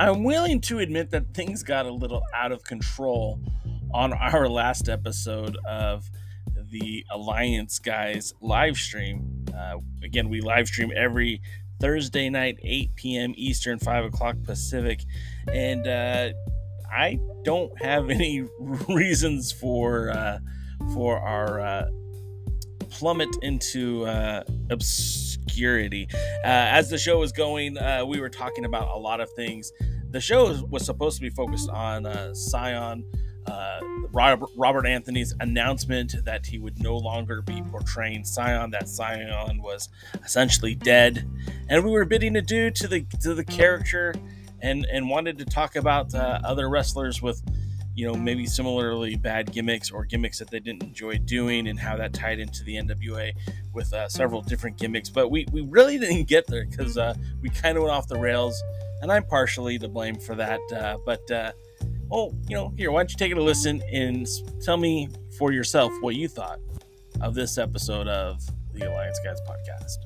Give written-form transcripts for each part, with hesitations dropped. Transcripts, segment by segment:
I'm willing to admit that things got a little out of control on our last episode of the Alliance Guys live stream. Again, we live stream every Thursday night, 8 p.m. Eastern, 5 o'clock Pacific. And I don't have any reasons for our plummet into obscurity. As the show was going, we were talking about a lot of things. The show was supposed to be focused on Cyon, Robert Anthony's announcement that he would no longer be portraying Cyon, that Cyon was essentially dead, and we were bidding adieu to the character, and wanted to talk about other wrestlers with, maybe similarly bad gimmicks or gimmicks that they didn't enjoy doing, and how that tied into the NWA with several different gimmicks. But we really didn't get there because we kind of went off the rails, and I'm partially to blame for that. Here, why don't you take it a listen and tell me for yourself what you thought of this episode of the Alliance Guys podcast.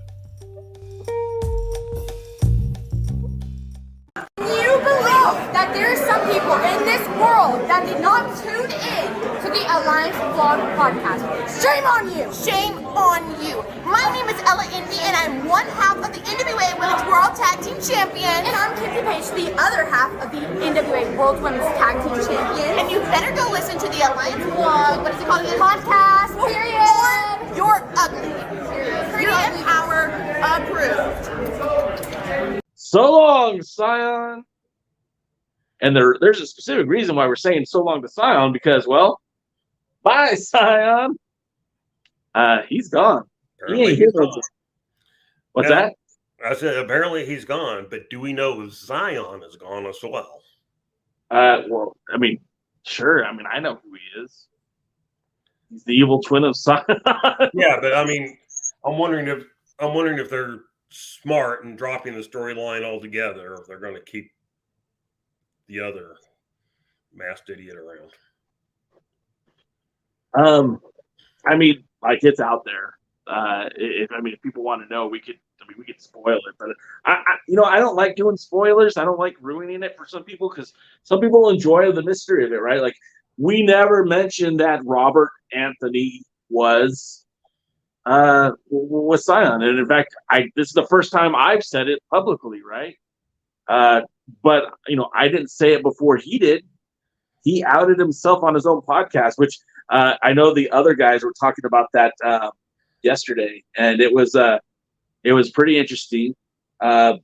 You believe that there are some people in this world that did not tune in to the Alliance Vlog podcast. Shame on you! Shame on you! My name is Ella Indy, and I'm one half of the NWA Women's World Tag Team Champion. And I'm Kinsey Page, the other half of the NWA World Women's Tag Team Champion. And you better go listen to the Alliance Vlog, what is it called again? Podcast, period. Or you're ugly. Period. Power approved. So long, Cyon. And there's a specific reason why we're saying so long to Cyon, because, well, bye, Cyon. He's gone. Apparently He ain't he's here. gone. What's Now, that? I said apparently he's gone, but do we know Zion is gone as well? Well, I mean, sure. I mean, I know who he is. He's the evil twin of Cyon. Yeah, but I mean, I'm wondering if they're smart and dropping the storyline altogether, or if they're going to keep the other masked idiot around. I mean, like, it's out there. If people want to know, we could spoil it, but I don't like doing spoilers. I don't like ruining it for some people, because some people enjoy the mystery of it, right? Like, we never mentioned that Robert Anthony was Cyon, and in fact, this is the first time I've said it publicly, right? But I didn't say it before he did. He outed himself on his own podcast, which I know the other guys were talking about that yesterday, and it was pretty interesting. What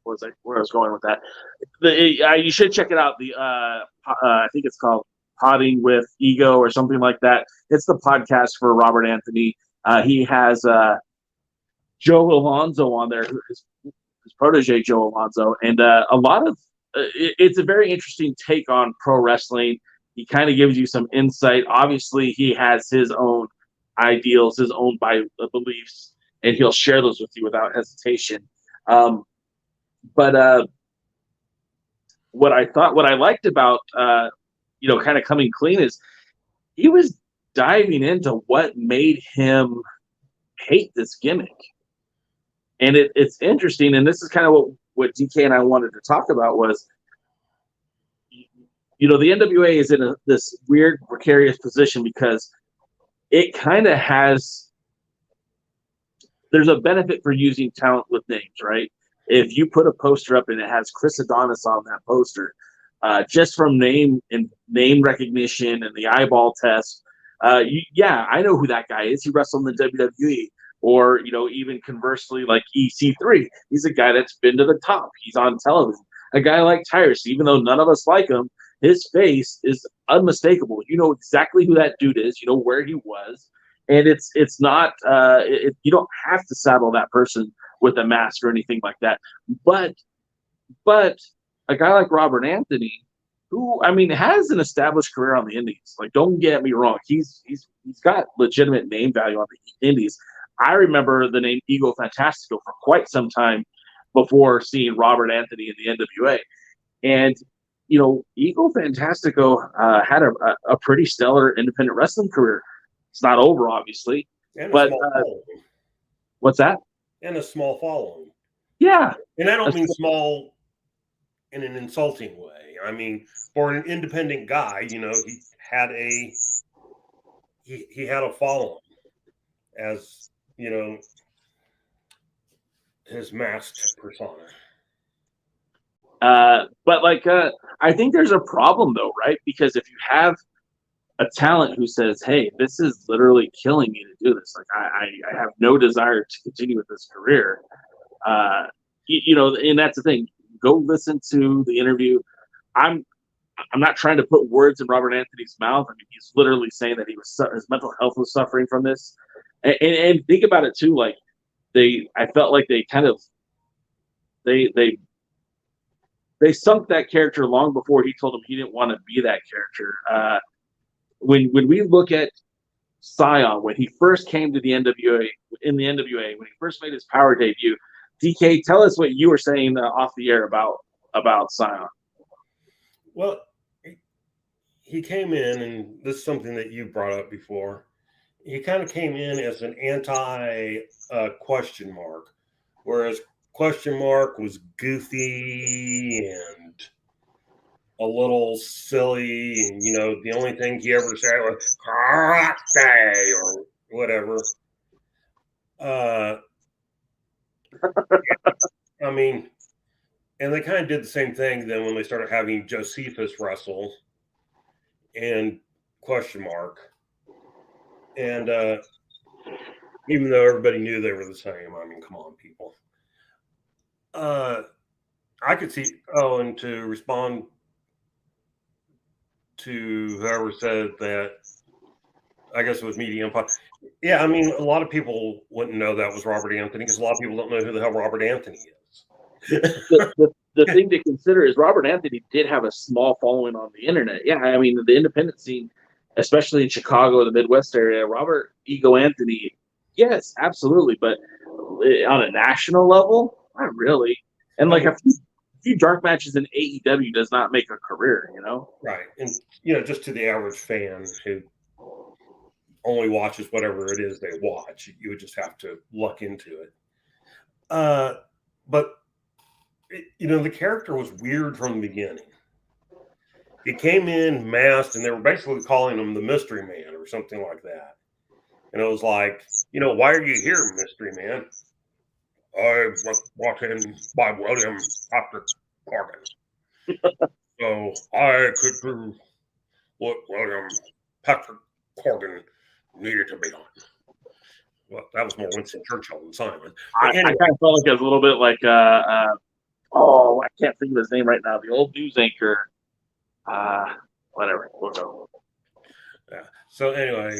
was where I was going with that? You should check it out. I think it's called Potting with Ego or something like that. It's the podcast for Robert Anthony. He has Joe Alonzo on there, his protege Joe Alonzo, and a lot of it's a very interesting take on pro wrestling. He kind of gives you some insight. Obviously, he has his own ideals, his own beliefs, and he'll share those with you without hesitation. But what I liked about kind of coming clean is he was diving into what made him hate this gimmick. And it's interesting, and this is kind of what DK and I wanted to talk about was, the NWA is in this weird, precarious position because it kind of there's a benefit for using talent with names, right? If you put a poster up and it has Chris Adonis on that poster, just from name recognition and the eyeball test, I know who that guy is. He wrestled in the WWE. Or, even conversely, like EC3, he's a guy that's been to the top. He's on television. A guy like Tyrus, even though none of us like him, his face is unmistakable. You know exactly who that dude is. You know where he was. And it's not, you don't have to saddle that person with a mask or anything like that. But a guy like Robert Anthony, who, has an established career on the Indies. Like, don't get me wrong. He's got legitimate name value on the Indies. I remember the name Ego Fantastico for quite some time before seeing Robert Anthony in the NWA. And, Ego Fantastico had a pretty stellar independent wrestling career. It's not over, obviously. And but what's that? and a small following. Yeah. And I don't mean small in an insulting way. I mean, for an independent guy, he had a following as, his masked persona. But I think there's a problem though, right? Because if you have a talent who says, "Hey, this is literally killing me to do this. Like, I have no desire to continue with this career." And that's the thing. Go listen to the interview. I'm not trying to put words in Robert Anthony's mouth. I mean, he's literally saying that his mental health was suffering from this. And think about it too. Like I felt like they kind of they sunk that character long before he told him he didn't want to be that character. When we look at Cyon, when he first came to the NWA, when he first made his power debut, DK, tell us what you were saying off the air about Cyon. Well, he came in, and this is something that you brought up before. He kind of came in as an anti question mark, whereas question mark was goofy and a little silly, and the only thing he ever said was "karate" or whatever. I mean, and they kind of did the same thing then when they started having Josephus wrestle and question mark, and even though everybody knew they were the same, I mean, come on, people. I could see. Oh, and to respond to whoever said that, I guess it was Media Empire. Yeah, I mean, a lot of people wouldn't know that was Robert Anthony because a lot of people don't know who the hell Robert Anthony is. The thing to consider is Robert Anthony did have a small following on the internet. Yeah, I mean, the independent scene, especially in Chicago, the Midwest area, Robert Ego Anthony, yes, absolutely. But on a national level, not really. And like a few dark matches in AEW does not make a career, Right. And, just to the average fan who only watches whatever it is they watch, you would just have to look into it. But, the character was weird from the beginning. He came in masked, and they were basically calling him the Mystery Man or something like that. And it was like, why are you here, Mystery Man? I was brought in by William Patrick Corgan. So I could do what William Patrick Corgan needed to be on. Well, that was more Winston Churchill than Simon. Anyway. I kind of felt like it was a little bit like, I can't think of his name right now. The old news anchor. Whatever. We'll go. Yeah. So anyway,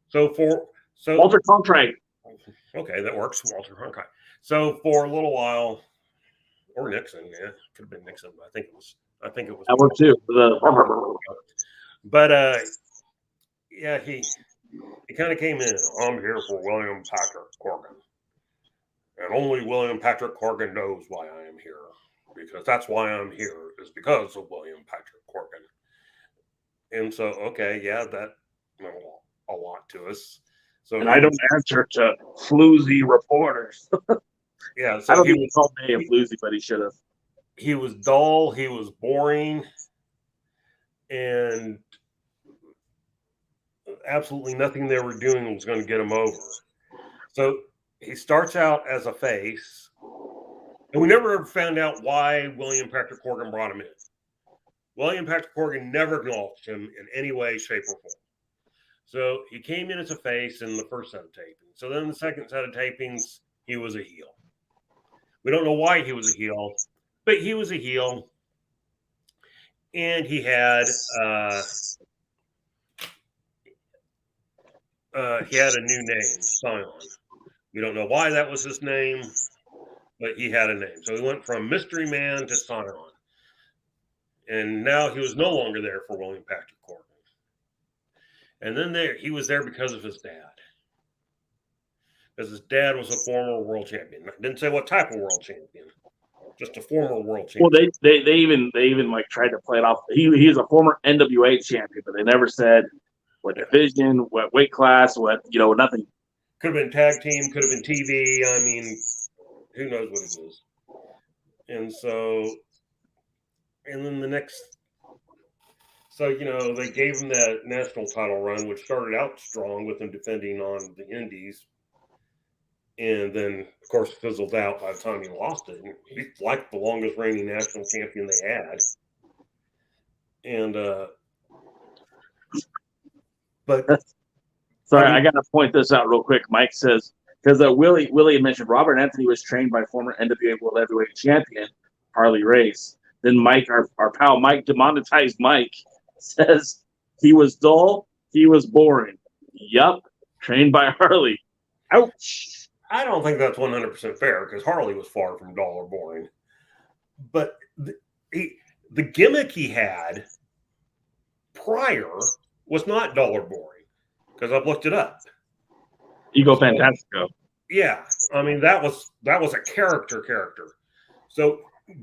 so Walter Cronkite. Okay, that works. Walter Cronkite. So for a little while, or Nixon, yeah, could have been Nixon. But I think it was. That worked too. But yeah, he kind of came in. I'm here for William Patrick Corgan, and only William Patrick Corgan knows why I am here, because that's why I'm here is because of William Patrick Corgan. And so, okay, yeah, that meant a lot to us. So, and I don't answer to floozy reporters. Yeah, so I don't think he called me a floozy, but he should have. He was dull. He was boring, and absolutely nothing they were doing was going to get him over. So he starts out as a face, and we never ever found out why William Patrick Corgan brought him in. William Patrick Corgan never acknowledged him in any way, shape, or form. So he came in as a face in the first set of tapings. So then the second set of tapings, he was a heel. We don't know why he was a heel, but he was a heel. And he had a new name, Cyon. We don't know why that was his name, but he had a name. So he went from Mystery Man to Cyon. And now he was no longer there for William Patrick Corgan. And then he was there because of his dad. Because his dad was a former world champion. I didn't say what type of world champion. Just a former world champion. Well, they even like tried to play it off. He is a former NWA champion, but they never said what division, what weight class, what nothing. Could have been tag team, could have been TV. I mean, who knows what it is. And so, and then the next, so, they gave him that national title run, which started out strong with him defending on the Indies. And then, of course, fizzled out by the time he lost it. He's like the longest reigning national champion they had. And, but sorry, I got to point this out real quick. Mike says, because Willie had mentioned Robert Anthony was trained by former NWA World Heavyweight Champion Harley Race. Then Mike, our pal Mike, demonetized Mike, says he was dull, he was boring. Yup, trained by Harley. Ouch. I don't think that's 100% fair because Harley was far from dull or boring. But the gimmick he had prior was not dull or boring because I've looked it up. Ego Fantastico. Yeah, I mean that was a character. So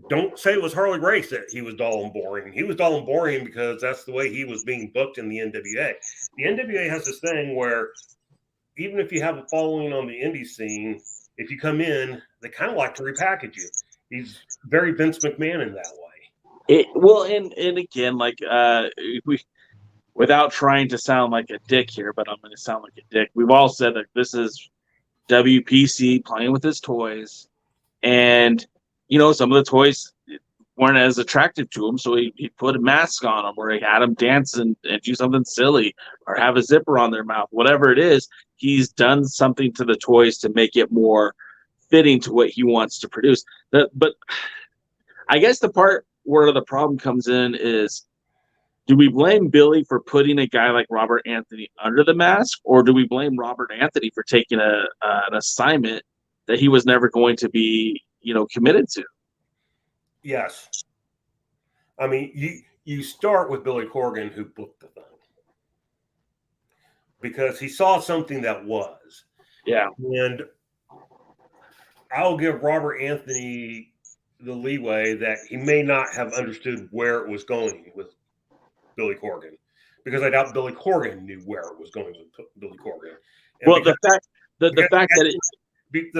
don't say it was Harley Race that he was dull and boring. He was dull and boring because that's the way he was being booked in the NWA. The NWA has this thing where even if you have a following on the indie scene, if you come in, they kind of like to repackage you. He's very Vince McMahon in that way. And again, like without trying to sound like a dick here, but I'm going to sound like a dick. We've all said that this is WPC playing with his toys, and some of the toys weren't as attractive to him, so he put a mask on them, or he had them dance and do something silly, or have a zipper on their mouth. Whatever it is, he's done something to the toys to make it more fitting to what he wants to produce. But I guess the part where the problem comes in is, do we blame Billy for putting a guy like Robert Anthony under the mask, or do we blame Robert Anthony for taking an assignment that he was never going to be, committed to? Yes. I mean, you start with Billy Corgan, who booked the thing because he saw something that was. Yeah. And I'll give Robert Anthony the leeway that he may not have understood where it was going with Billy Corgan, because I doubt Billy Corgan knew where it was going with Billy Corgan. And well, the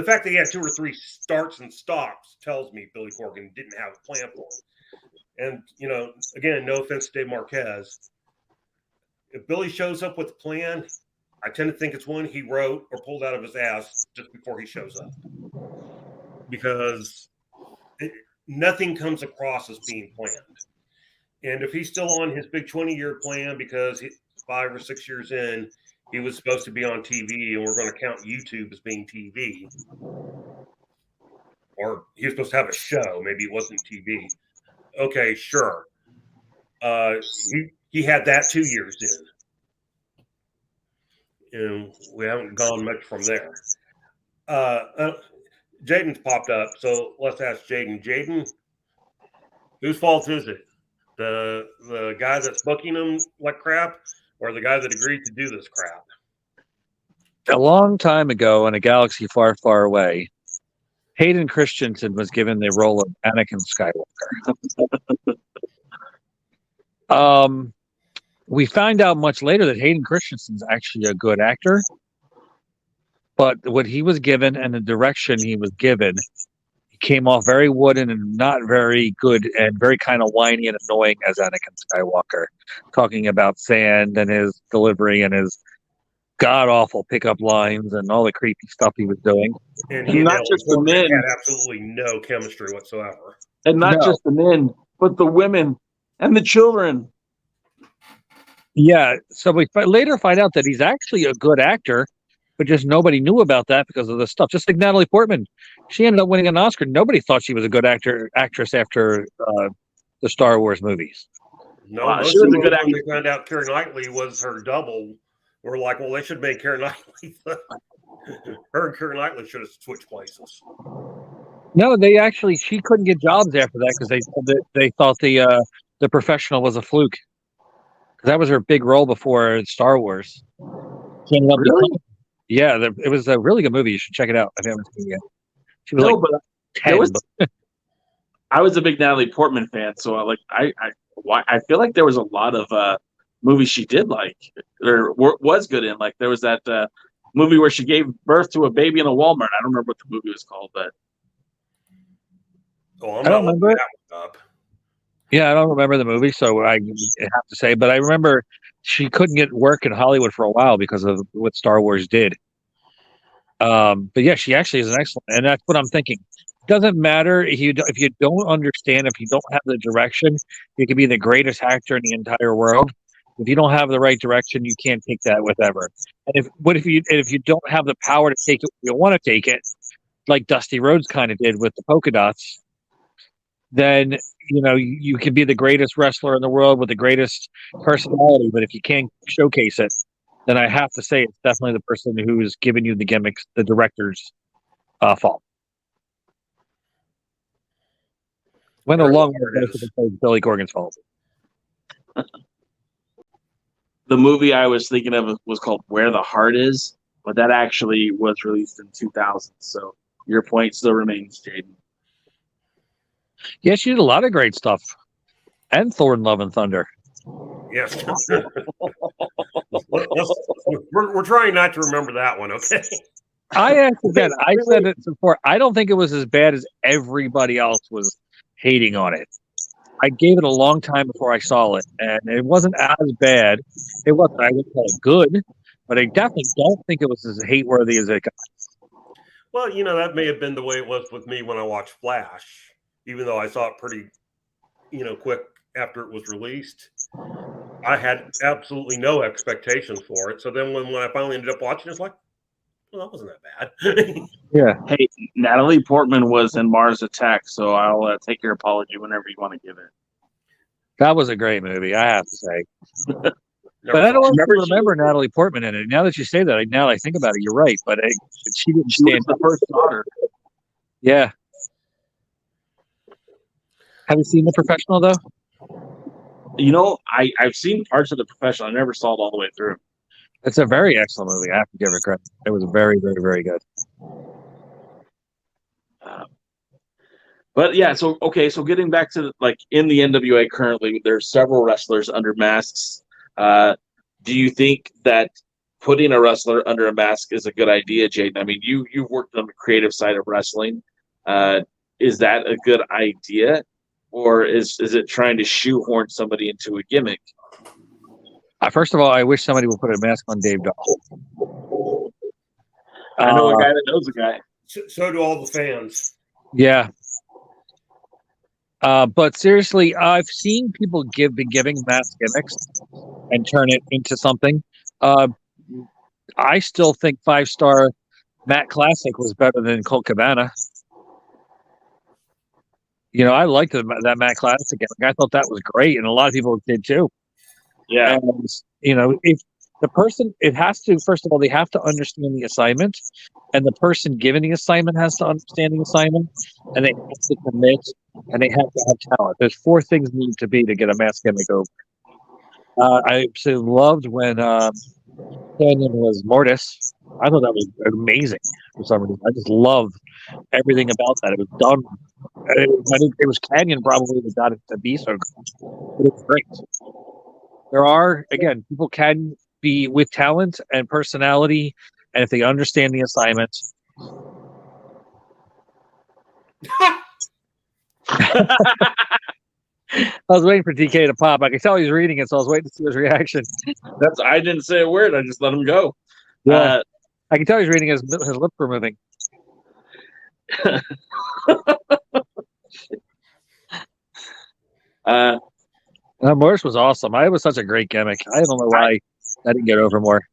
fact that he had 2 or 3 starts and stops tells me Billy Corgan didn't have a plan for him. And, again, no offense to Dave Marquez. If Billy shows up with a plan, I tend to think it's one he wrote or pulled out of his ass just before he shows up. Because nothing comes across as being planned. And if he's still on his big 20-year plan because 5 or 6 years in, he was supposed to be on TV and we're going to count YouTube as being TV. Or he was supposed to have a show. Maybe it wasn't TV. Okay, sure. He had that 2 years in. And we haven't gone much from there. Jaden's popped up, so let's ask Jaden. Jaden, whose fault is it? The guy that's booking him like crap, or the guy that agreed to do this crap? A long time ago in a galaxy far, far away, Hayden Christensen was given the role of Anakin Skywalker. We find out much later that Hayden Christensen's actually a good actor, but what he was given and the direction he was given, he came off very wooden and not very good and very kind of whiny and annoying as Anakin Skywalker, talking about sand and his delivery and his god-awful pickup lines and all the creepy stuff he was doing. And he not just the men had absolutely no chemistry whatsoever. And not just the men, but the women and the children. Yeah, so we later find out that he's actually a good actor, but just nobody knew about that because of the stuff. Just like Natalie Portman, she ended up winning an Oscar. Nobody thought she was a good actress after the Star Wars movies. No, she was a good actress. We found out Keira Knightley was her double. We're like, well, they should make Keira Knightley. Her and Keira Knightley should have switched places. No, she couldn't get jobs after that because they thought the Professional was a fluke. That was her big role before Star Wars. Really? Yeah, it was a really good movie. You should check it out. I haven't seen it yet. She was 10. I was a big Natalie Portman fan, so I feel like there was a lot of movies she did like or was good in. Like there was that movie where she gave birth to a baby in a Walmart. I don't remember what the movie was called, but Oh, I don't remember it. That one up. Yeah, I don't remember the movie, so I have to say. But I remember she couldn't get work in Hollywood for a while because of what Star Wars did. But yeah, she actually is an excellent, and that's what I'm thinking. It doesn't matter if you don't understand, if you don't have the direction, you can be the greatest actor in the entire world. If you don't have the right direction, you can't take that with ever. And if you don't have the power to take it, you want to take it, like Dusty Rhodes kind of did with the polka dots, then you can be the greatest wrestler in the world with the greatest personality. But if you can't showcase it, then I have to say it's definitely the person who's giving you the gimmicks, the director's fault. Went a long way to say Billy Corgan's fault. the movie I was thinking of was called Where the Heart Is, but that actually was released in 2000. So your point still remains, Jaden. Yeah, she did a lot of great stuff. And Thor and Love and Thunder. Yes. We're trying not to remember that one, okay? I said it before. I don't think it was as bad as everybody else was hating on it. I gave it a long time before I saw it, and it wasn't as bad. It wasn't, I would call it good, but I definitely don't think it was as hate-worthy as it got. Well, that may have been the way it was with me when I watched Flash, even though I saw it pretty, quick after it was released. I had absolutely no expectations for it. So then when I finally ended up watching it, it's like, well, that wasn't that bad. Yeah. Hey, Natalie Portman was in Mars Attacks, so I'll take your apology whenever you want to give it. That was a great movie, I have to say. But I don't remember Natalie Portman in it. Now that you say that, now that I think about it, you're right. But she didn't stand the first daughter. Yeah. Have you seen The Professional, though? I've seen parts of The Professional. I never saw it all the way through. It's a very excellent movie. I have to give it credit. It was very, very, very good. But yeah, so getting back to in the NWA currently, there's several wrestlers under masks. Do you think that putting a wrestler under a mask is a good idea, Jaden? I mean, you've worked on the creative side of wrestling. Is that a good idea, or is it trying to shoehorn somebody into a gimmick? First of all, I wish somebody would put a mask on Dave Dahl. I know a guy that knows a guy. So do all the fans. Yeah. But seriously, I've seen people be giving mask gimmicks and turn it into something. I still think 5-star Matt Classic was better than Colt Cabana. I liked that Matt Classic gimmick. I thought that was great, and a lot of people did too. Yeah. And, if the person, it has to, first of all, they have to understand the assignment, and the person given the assignment has to understand the assignment, and they have to commit, and they have to have talent. There's 4 things need to be to get a mask gimmick over. I absolutely loved when Cyon was Mortis. I thought that was amazing for some reason. I just loved everything about that. It was done. I think it was Cyon probably that got it to be so good. But it's great. There are, again, people can be with talent and personality, and if they understand the assignment. I was waiting for DK to pop. I could tell he was reading it, so I was waiting to see his reaction. I didn't say a word. I just let him go. Yeah. I can tell he's reading his lips were moving. Morris was awesome. It was such a great gimmick. I don't know why I didn't get over more.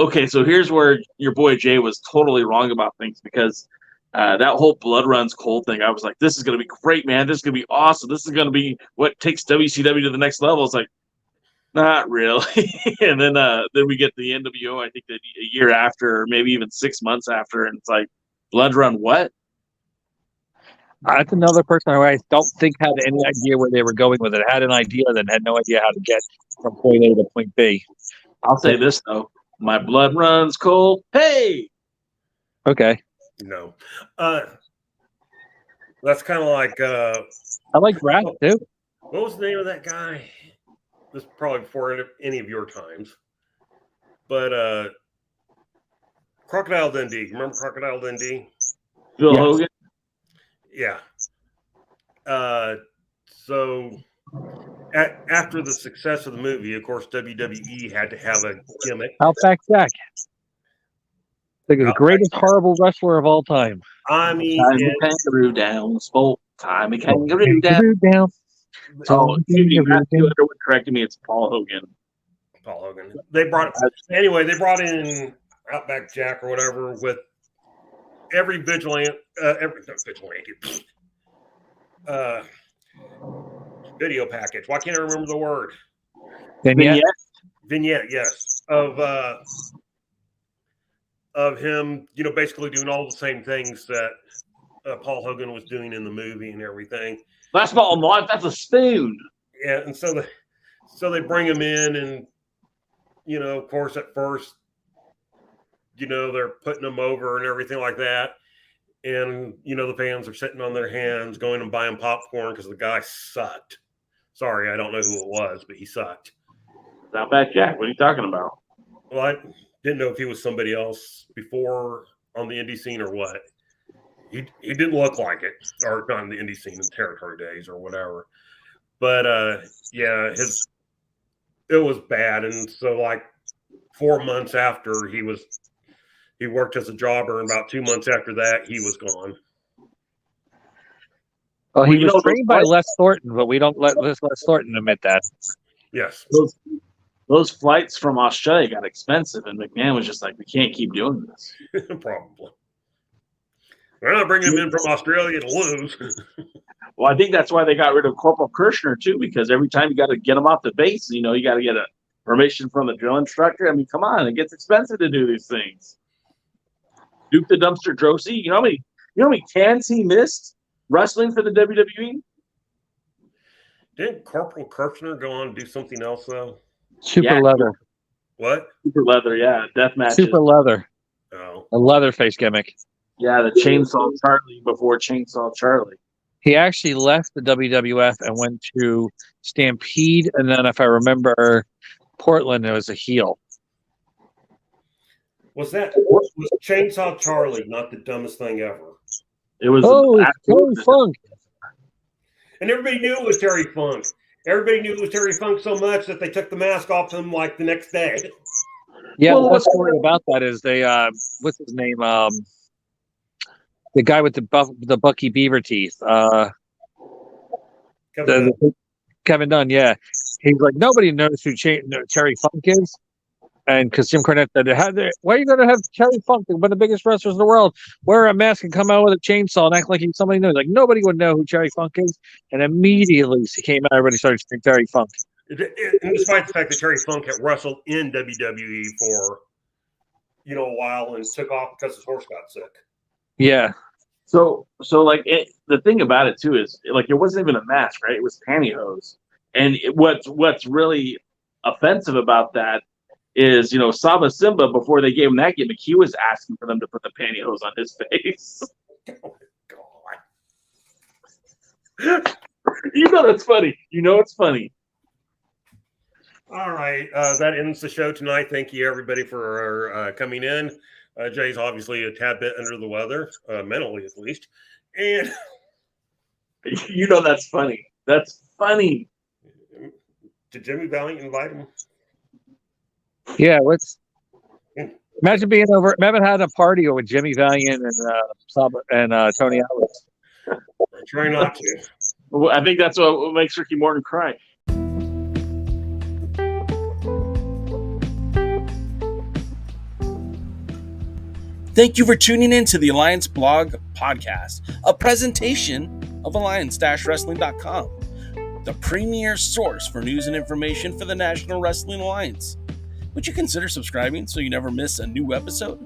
Okay, so here's where your boy Jay was totally wrong about things, because that whole Blood Runs Cold thing, I was like, this is going to be great, man. This is going to be awesome. This is going to be what takes WCW to the next level. It's like, not really. And then we get the NWO, I think that a year after, or maybe even 6 months after, and it's like, Blood Run what? That's another person who I don't think had any idea where they were going with it. Had an idea, then had no idea how to get from point A to point B. I'll say this, though. My blood runs cold. Hey! Okay. No. That's kind of like... I like Brad, too. What was the name of that guy? This is probably before any of your times. But Crocodile Dundee. Remember Crocodile Dundee? Phil Hogan? Yeah. So after the success of the movie, of course, WWE had to have a gimmick. Outback Jack. The greatest horrible wrestler of all time. I mean, Time a kangaroo down, spoke. Time a kangaroo down. Oh, Matthew Underwood corrected me. It's Paul Hogan. Paul Hogan. They brought in Outback Jack or whatever with every vigilante, video package. Why can't I remember the word? Vignette, yes. Of him, basically doing all the same things that Paul Hogan was doing in the movie and everything. That's not a knife, that's a spoon. Yeah, and so they bring him in, and of course, at first, they're putting him over and everything like that. And, the fans are sitting on their hands going and buying popcorn because the guy sucked. Sorry, I don't know who it was, but he sucked. Outback Jack, what are you talking about? Well, I didn't know if he was somebody else before on the indie scene or what. He didn't look like it, or not in the indie scene in Territory Days or whatever. But, yeah, it was bad. And so, like, 4 months after he worked as a jobber, and about 2 months after that, he was gone. Well, he was trained by Les Thornton, but we don't let Les Thornton admit that. Yes. Those flights from Australia got expensive, and McMahon was just like, we can't keep doing this. Probably. We're not bringing him in from Australia to lose. Well, I think that's why they got rid of Corporal Kirshner, too, because every time you got to get him off the base, you got to get a permission from the drill instructor. I mean, come on, it gets expensive to do these things. Duke the Dumpster Drosy, you know how many cans he missed wrestling for the WWE? Didn't Corporal Kirshner go on and do something else, though? Super leather. What? Super leather, yeah. Death matches. Super leather. Oh. A Leatherface gimmick. Yeah, the Chainsaw Charlie before Chainsaw Charlie. He actually left the WWF and went to Stampede, and then, if I remember, Portland, it was a heel. Was Chainsaw Charlie not the dumbest thing ever? It was. Terry Funk. And everybody knew it was Terry Funk. Everybody knew it was Terry Funk so much that they took the mask off him like the next day. Yeah, the best story about that is they, what's his name? The guy with the Bucky Beaver teeth. Kevin Dunn, yeah. He's like, nobody knows who Terry Funk is. And because Jim Cornette said, why are you going to have Terry Funk, one of the biggest wrestlers in the world, wear a mask and come out with a chainsaw and act like he's somebody new? Like, nobody would know who Terry Funk is. And immediately he came out, everybody started saying Terry Funk. And despite the fact that Terry Funk had wrestled in WWE for, a while and took off because his horse got sick. Yeah. So like the thing about it too is like it wasn't even a mask, right? It was pantyhose. And what's really offensive about that is, Saba Simba, before they gave him that gimmick, he was asking for them to put the pantyhose on his face. Oh my God. It's funny. It's funny. All right. That ends the show tonight. Thank you, everybody, for coming in. Jay's obviously a tad bit under the weather, mentally at least. And that's funny. That's funny. Did Jimmy Valiant invite him? Yeah, imagine being over. Imagine having a party with Jimmy Valiant and Tony Alex. Try not to. Well, I think that's what makes Ricky Morton cry. Thank you for tuning in to the Alliance Blog Podcast, a presentation of Alliance-Wrestling.com, the premier source for news and information for the National Wrestling Alliance. Would you consider subscribing so you never miss a new episode?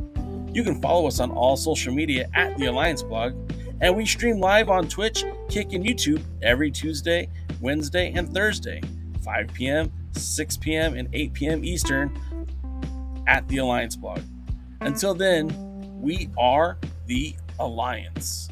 You can follow us on all social media at the Alliance Blog, and we stream live on Twitch, Kick, and YouTube every Tuesday, Wednesday, and Thursday, 5 p.m., 6 p.m., and 8 p.m. Eastern at the Alliance Blog. Until then, we are the Alliance.